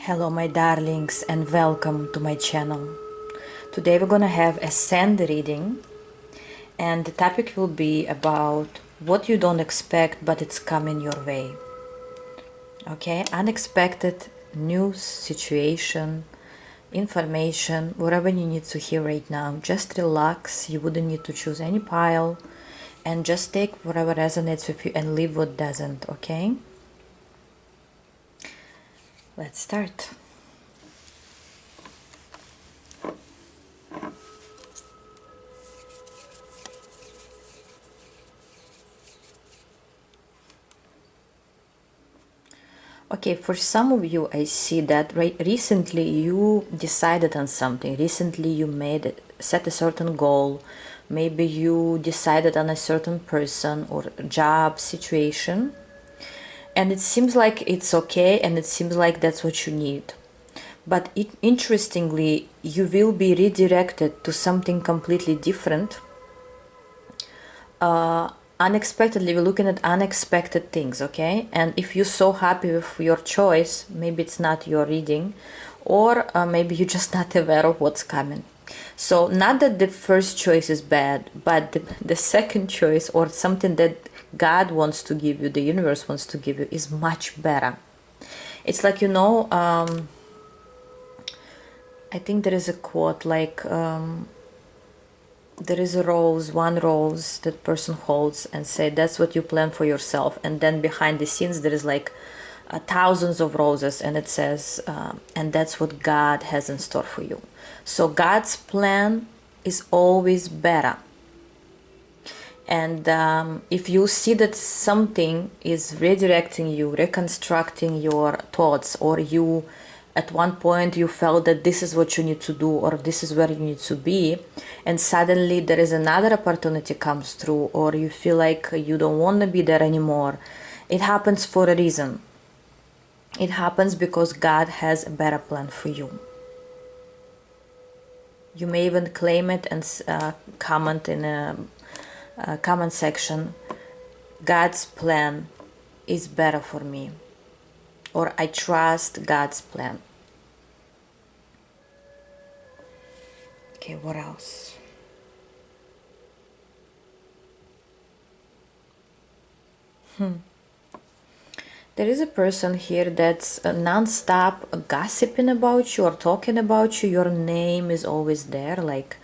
Hello my darlings and welcome to my channel. Today we're gonna have a sand reading and the topic will be about what you don't expect but it's coming your way. Okay, unexpected news, situation, information, whatever you need to hear right now. Just relax, you wouldn't need to choose any pile and just take whatever resonates with you and leave what doesn't, okay? Let's start. Okay, for some of you, I see that recently you decided on something. Recently you set a certain goal. Maybe you decided on a certain person or job situation. And it seems like it's okay and it seems like that's what you need. But interestingly, you will be redirected to something completely different. Unexpectedly, we're looking at unexpected things, okay? And if you're so happy with your choice, maybe it's not your reading, or maybe you're just not aware of what's coming. So not that the first choice is bad, but the second choice or something that God wants to give you, the universe wants to give you, is much better. It's like, I think there is a quote like, there is a rose, one rose that person holds and say that's what you plan for yourself, and then behind the scenes there is like thousands of roses and it says and that's what God has in store for you. So God's plan is always better. And if you see that something is redirecting you, reconstructing your thoughts, or you at one point you felt that this is what you need to do or this is where you need to be, and suddenly there is another opportunity comes through, or you feel like you don't want to be there anymore, it happens for a reason. It happens because God has a better plan for you. You may even claim it and comment in a comment section, God's plan is better for me, or I trust God's plan. Okay, what else? There is a person here that's non-stop gossiping about you or talking about you. Your name is always there, like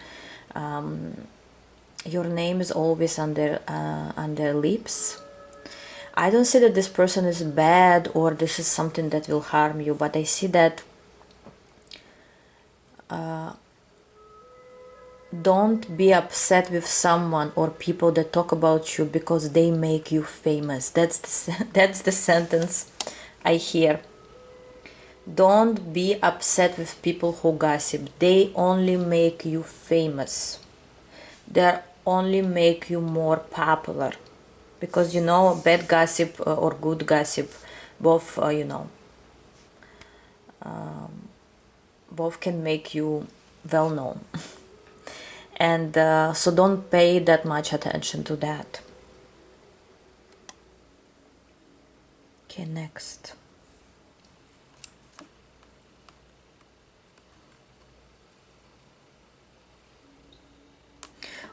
your name is always on their lips. I don't see that this person is bad or this is something that will harm you, but I see that don't be upset with someone or people that talk about you because they make you famous. That's the sentence I hear. Don't be upset with people who gossip. They only make you famous. They only make you more popular. Because bad gossip or good gossip, both both can make you well known. And so don't pay that much attention to that. Okay, next.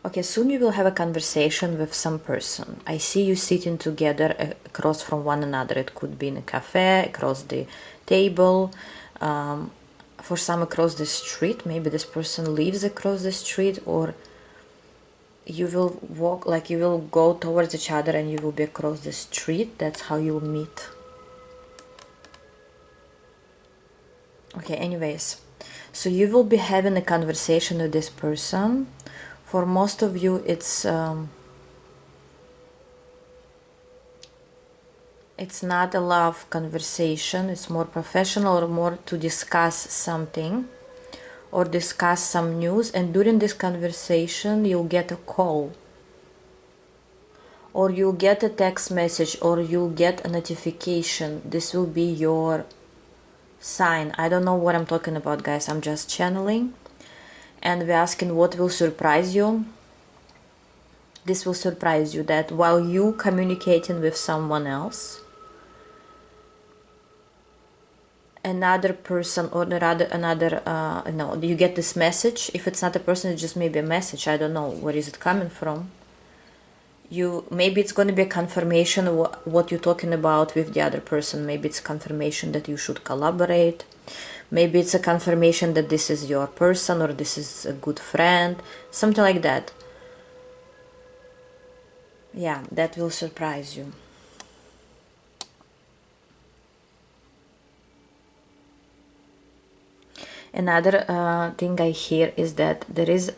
Okay, soon you will have a conversation with some person. I see you sitting together across from one another. It could be in a cafe, across the table, for some across the street. Maybe this person lives across the street, or you will walk, like you will go towards each other and you will be across the street. That's how you'll meet. Okay, anyways, so you will be having a conversation with this person. For most of you, it's not a love conversation. It's more professional or more to discuss something or discuss some news. And during this conversation, you'll get a call, or you'll get a text message, or you'll get a notification. This will be your sign. I don't know what I'm talking about, guys. I'm just channeling. And we're asking what will surprise you. This will surprise you that while you communicating with someone else, another person or another no, you get this message. If it's not a person, it's just maybe a message. I don't know where is it coming from. You maybe it's going to be a confirmation of what you're talking about with the other person. Maybe it's confirmation that you should collaborate. Maybe it's a confirmation that this is your person or this is a good friend, something like that. Yeah, that will surprise you. Another thing I hear is that there is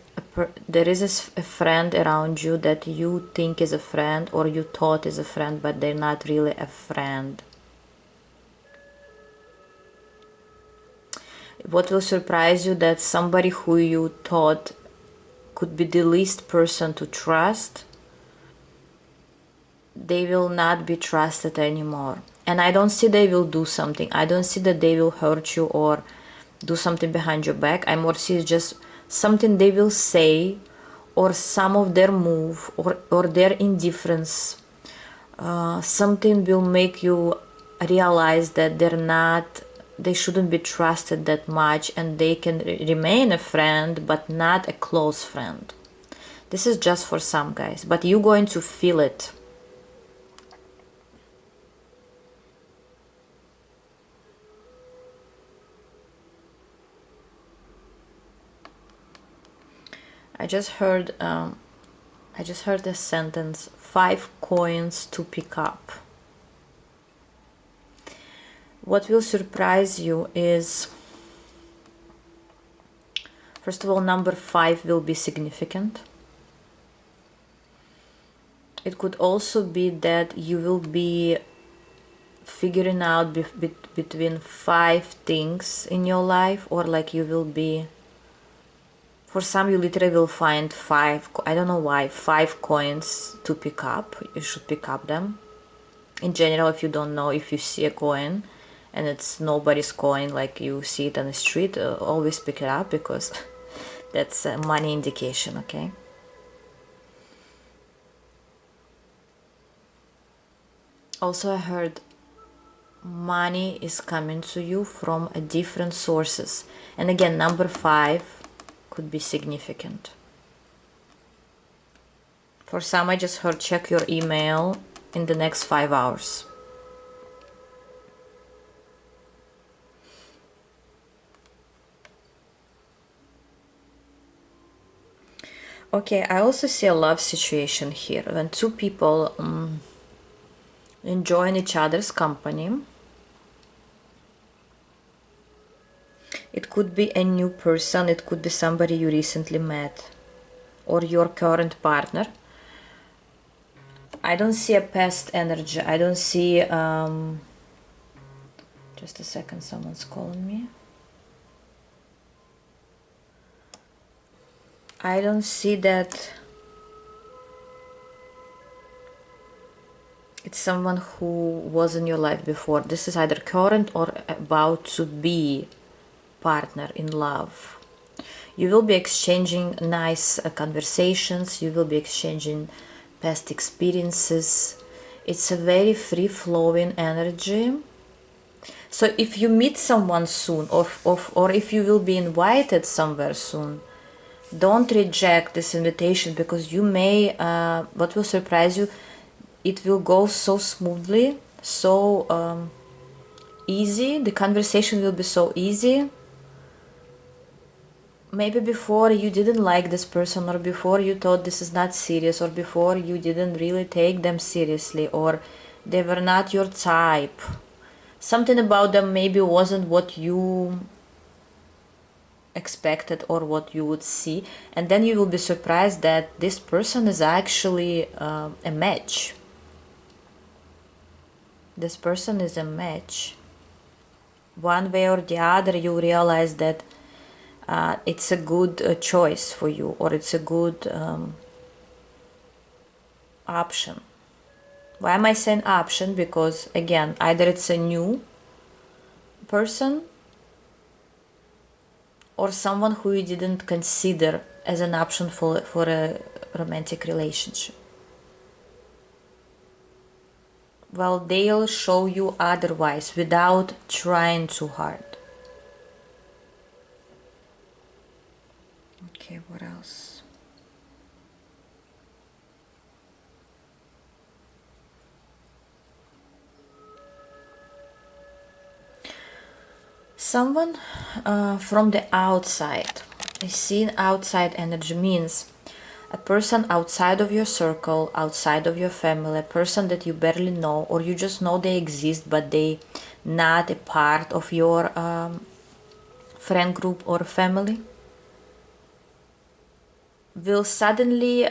a friend around you that you think is a friend or you thought is a friend, but they're not really a friend. What will surprise you, that somebody who you thought could be the least person to trust, they will not be trusted anymore. And I don't see they will do something. I don't see that they will hurt you or do something behind your back. I more see just something they will say, or some of their move, or their indifference. Something will make you realize that they shouldn't be trusted that much, and they can remain a friend but not a close friend. This is just for some guys, but you're going to feel it. I just heard the sentence 5 coins to pick up. What will surprise you is, first of all, number 5 will be significant. It could also be that you will be figuring out between 5 things in your life, or like you will be, for some you literally will find 5, I don't know why, 5 coins to pick up. You should pick up them. In general, if you don't know, if you see a coin and it's nobody's coin, like you see it on the street, always pick it up, because that's a money indication, okay? Also, I heard money is coming to you from different sources. And again, number 5 could be significant. For some, I just heard check your email in the next 5 hours. Okay, I also see a love situation here, when two people enjoying each other's company. It could be a new person, it could be somebody you recently met, or your current partner. I don't see a past energy. I don't see just a second, someone's calling me. I don't see that it's someone who was in your life before. This is either current or about to be partner in love. You will be exchanging nice conversations. You will be exchanging past experiences. It's a very free-flowing energy. So if you meet someone soon, or if you will be invited somewhere soon, don't reject this invitation, because you may, what will surprise you, it will go so smoothly, so easy. The conversation will be so easy. Maybe before you didn't like this person, or before you thought this is not serious, or before you didn't really take them seriously, or they were not your type. Something about them maybe wasn't what you expected or what you would see, and then you will be surprised that this person is actually a match. This person is a match. One way or the other, you realize that it's a good choice for you, or it's a good option. Why am I saying option? Because again, either it's a new person or someone who you didn't consider as an option for a romantic relationship. well, they'll show you otherwise without trying too hard. Okay, what else? Someone from the outside. I see outside energy means a person outside of your circle, outside of your family, a person that you barely know, or you just know they exist but they not a part of your friend group or family, will suddenly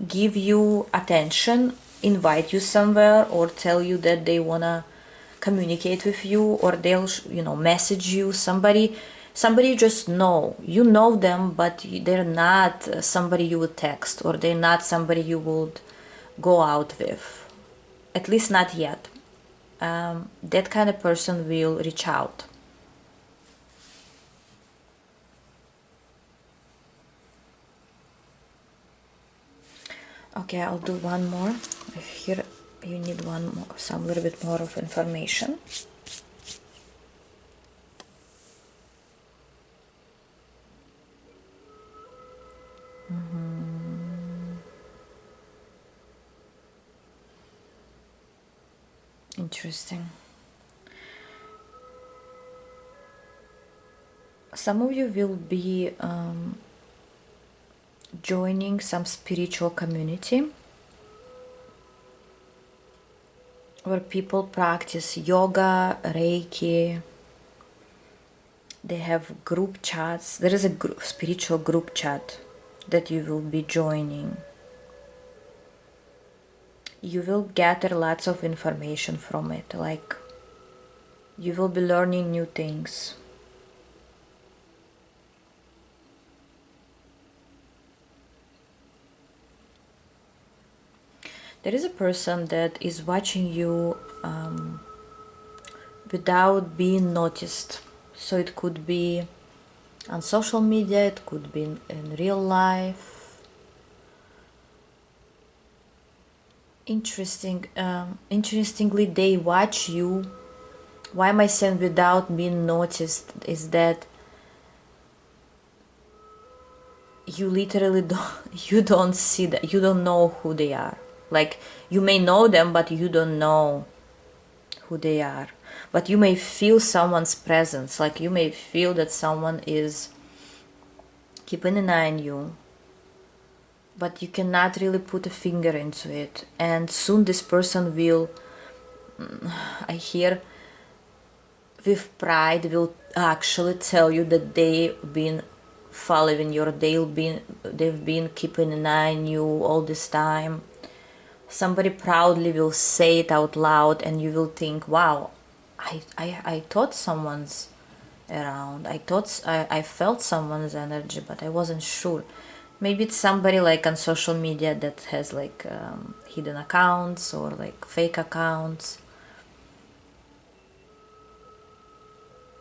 give you attention, invite you somewhere, or tell you that they wanna communicate with you, or they'll message you. Somebody you just know, you know them, but they're not somebody you would text, or they're not somebody you would go out with, at least not yet. That kind of person will reach out. Okay, I'll do one more. Here you need one more, some little bit more of information. Interesting. Some of you will be joining some spiritual community where people practice yoga, Reiki. They have group chats. There is a spiritual group chat that you will be joining. You will gather lots of information from it, like you will be learning new things. There is a person that is watching you without being noticed. So it could be on social media, it could be in real life. Interestingly, they watch you. Why am I saying without being noticed? Is that you literally don't see that, you don't know who they are. Like, you may know them, but you don't know who they are. But you may feel someone's presence, like you may feel that someone is keeping an eye on you, but you cannot really put a finger into it. And soon this person will, I hear, with pride, will actually tell you that they've been following you, they've been keeping an eye on you all this time. Somebody proudly will say it out loud, and you will think, wow, I thought someone's around. I felt someone's energy, but I wasn't sure. Maybe it's somebody like on social media that has like hidden accounts or like fake accounts,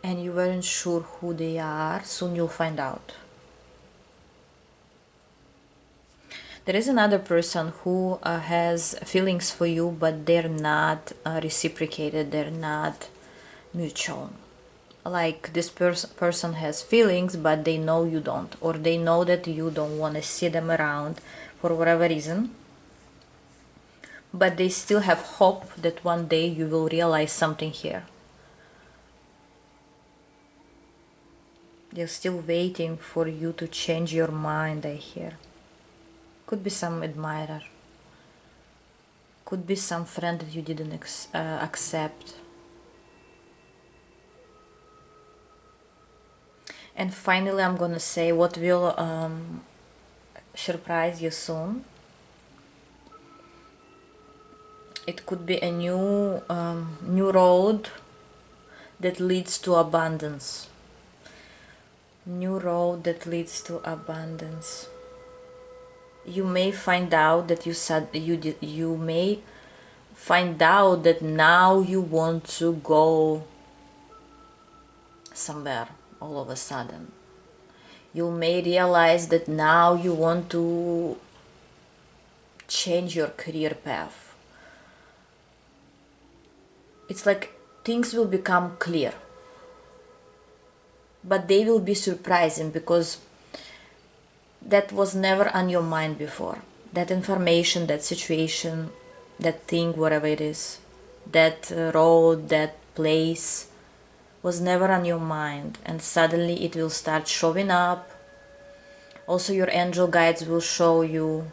and you weren't sure who they are. Soon you'll find out. There is another person who has feelings for you, but they're not reciprocated, they're not mutual. Like this person has feelings, but they know you don't, or they know that you don't want to see them around for whatever reason, but they still have hope that one day you will realize something here. They're still waiting for you to change your mind, I hear. Could be some admirer. Could be some friend that you didn't accept. And finally, I'm gonna say what will surprise you soon. It could be a new road that leads to abundance. New road that leads to abundance. You may find out that you may find out that now you want to go somewhere all of a sudden. You may realize that now you want to change your career path. It's like things will become clear, but they will be surprising because that was never on your mind before. That information, that situation, that thing, whatever it is, that road, that place was never on your mind, and suddenly it will start showing up. Also, your angel guides will show you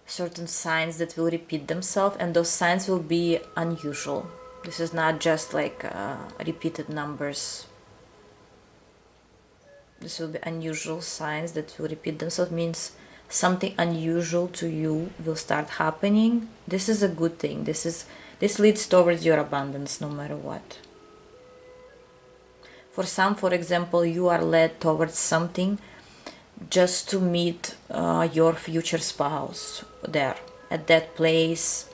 certain signs that will repeat themselves, and those signs will be unusual. This is not just like repeated numbers. This will be unusual signs that will repeat themselves, means something unusual to you will start happening. This is a good thing. This leads towards your abundance no matter what. For some, for example, you are led towards something just to meet your future spouse there at that place.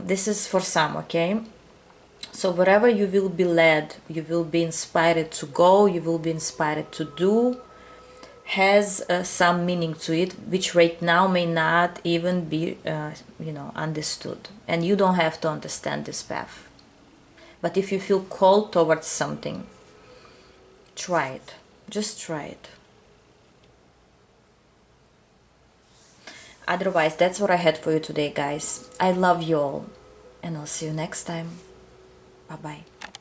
This is for some, okay? So wherever you will be led, you will be inspired to go, you will be inspired to do, has some meaning to it, which right now may not even be understood, and you don't have to understand this path. But if you feel called towards something, try it. Just try it. Otherwise, that's what I had for you today, guys. I love you all, and I'll see you next time. Bye bye.